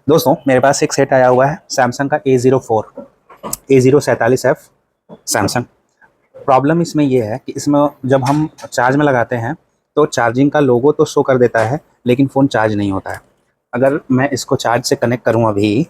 दोस्तों मेरे पास एक सेट आया हुआ है सैमसंग का A04 सैमसंग। प्रॉब्लम इसमें ये है कि इसमें जब हम चार्ज में लगाते हैं तो चार्जिंग का लोगो तो शो कर देता है, लेकिन फ़ोन चार्ज नहीं होता है। अगर मैं इसको चार्ज से कनेक्ट करूँ अभी,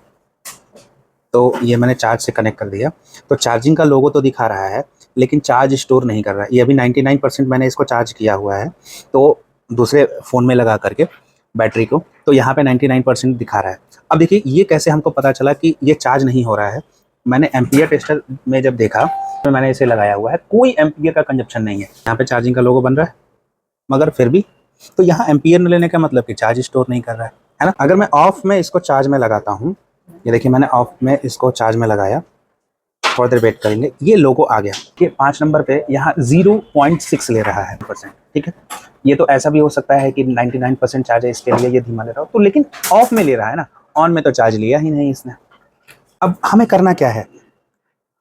तो ये मैंने चार्ज से कनेक्ट कर दिया, तो चार्जिंग का लोगो तो दिखा रहा है, लेकिन चार्ज स्टोर नहीं कर रहा है। ये अभी 99% मैंने इसको चार्ज किया हुआ है, तो दूसरे फ़ोन में लगा करके बैटरी को, तो यहाँ पे 99% दिखा रहा है। अब देखिए ये कैसे हमको पता चला कि ये चार्ज नहीं हो रहा है। मैंने एम्पियर टेस्टर में जब देखा तो मैंने इसे लगाया हुआ है, कोई एम्पियर का कंजप्शन नहीं है। यहाँ पे चार्जिंग का लोगो बन रहा है, मगर फिर भी तो यहाँ एम्पियर न लेने का मतलब कि चार्ज स्टोर नहीं कर रहा है ना। अगर मैं ऑफ में इसको चार्ज में लगाता हूँ, ये देखिए मैंने ऑफ में इसको चार्ज में लगाया, थोड़ी देर वेट करेंगे, ये लोगो आ गया कि 5 नंबर पे यहाँ 0.6 ले रहा है %। ठीक है, ये तो ऐसा भी हो सकता है कि 99% चार्ज है इसके लिए ये धीमा ले रहा हो, तो लेकिन ऑफ में ले रहा है ना, ऑन में तो चार्ज लिया ही नहीं इसने। अब हमें करना क्या है,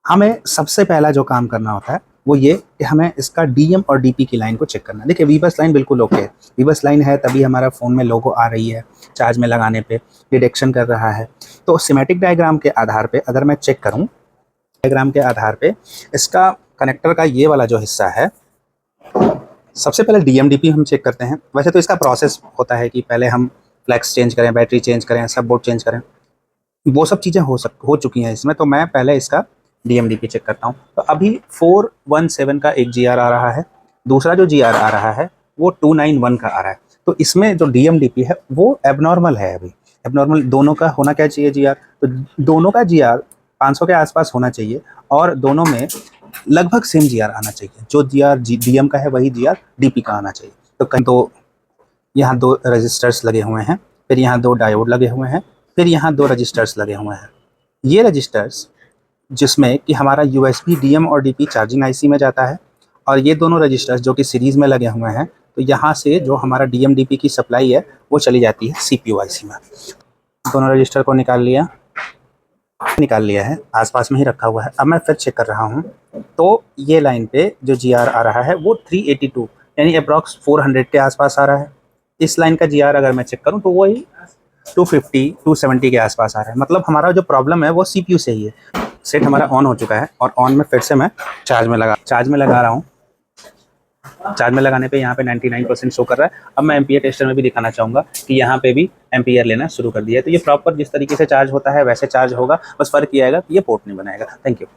हमें सबसे पहला जो काम करना होता है वो ये कि हमें इसका डीएम और डीपी की लाइन को चेक करना है। देखिए वीबस लाइन बिल्कुल ओके है, वीबस लाइन है तभी हमारा फ़ोन में लोगो आ रही है, चार्ज में लगाने पे डिटेक्शन कर रहा है। तो सिमेटिक डायग्राम के आधार पे अगर मैं चेक करूँ, डायग्राम के आधार पे इसका कनेक्टर का ये वाला जो हिस्सा है, सबसे पहले डीएम-डीपी हम चेक करते हैं। वैसे तो इसका प्रोसेस होता है कि पहले हम फ्लैक्स चेंज करें, बैटरी चेंज करें, सब बोर्ड चेंज करें, वो सब चीज़ें हो चुकी हैं इसमें। तो मैं पहले इसका डीएम-डीपी चेक करता हूँ। तो अभी 417 का एक जीआर आ रहा है, दूसरा जो जीआर आ रहा है वो 291 का आ रहा है। तो इसमें जो डीएम-डीपी है वो एबनॉर्मल है। अभी एबनॉर्मल दोनों का होना क्या चाहिए जीआर, तो दोनों का जीआर 500 के आसपास होना चाहिए, और दोनों में लगभग सेम जीआर आना चाहिए। जो जीआर डीएम का है वही जीआर डीपी का आना चाहिए। तो कहीं तो यहाँ 2 रजिस्टर्स लगे हुए हैं, फिर यहाँ 2 डायोड लगे हुए हैं, फिर यहाँ 2 रजिस्टर्स लगे हुए हैं। ये रजिस्टर्स जिसमें कि हमारा यूएसबी डीएम और डीपी चार्जिंग आईसी में जाता है, और ये दोनों रजिस्टर्स जो कि सीरीज़ में लगे हुए हैं, तो यहाँ से जो हमारा डीएम डीपी की सप्लाई है वो चली जाती है सीपीयू आईसी में। दोनों रजिस्टर को निकाल लिया है, आसपास में ही रखा हुआ है। अब मैं फिर चेक कर रहा हूँ, तो ये लाइन पे जो जीआर आ रहा है वो 382 यानी अप्रॉक्स 400 के आसपास आ रहा है। इस लाइन का जीआर अगर मैं चेक करूँ तो वही 250 270 के आसपास आ रहा है। मतलब हमारा जो प्रॉब्लम है वो सीपीयू से ही है। सेट हमारा ऑन हो चुका है, और ऑन में फिर से मैं चार्ज में लगा रहा हूँ। चार्ज में लगाने पे यहाँ पे 99% शो कर रहा है। अब मैं एम्पियर टेस्टर में भी दिखाना चाहूँगा कि यहाँ पे भी एम्पियर लेना शुरू कर दिया है। तो ये प्रॉपर जिस तरीके से चार्ज होता है वैसे चार्ज होगा, बस फ़र्क ये आएगा कि ये पोर्ट नहीं बनाएगा। Thank you.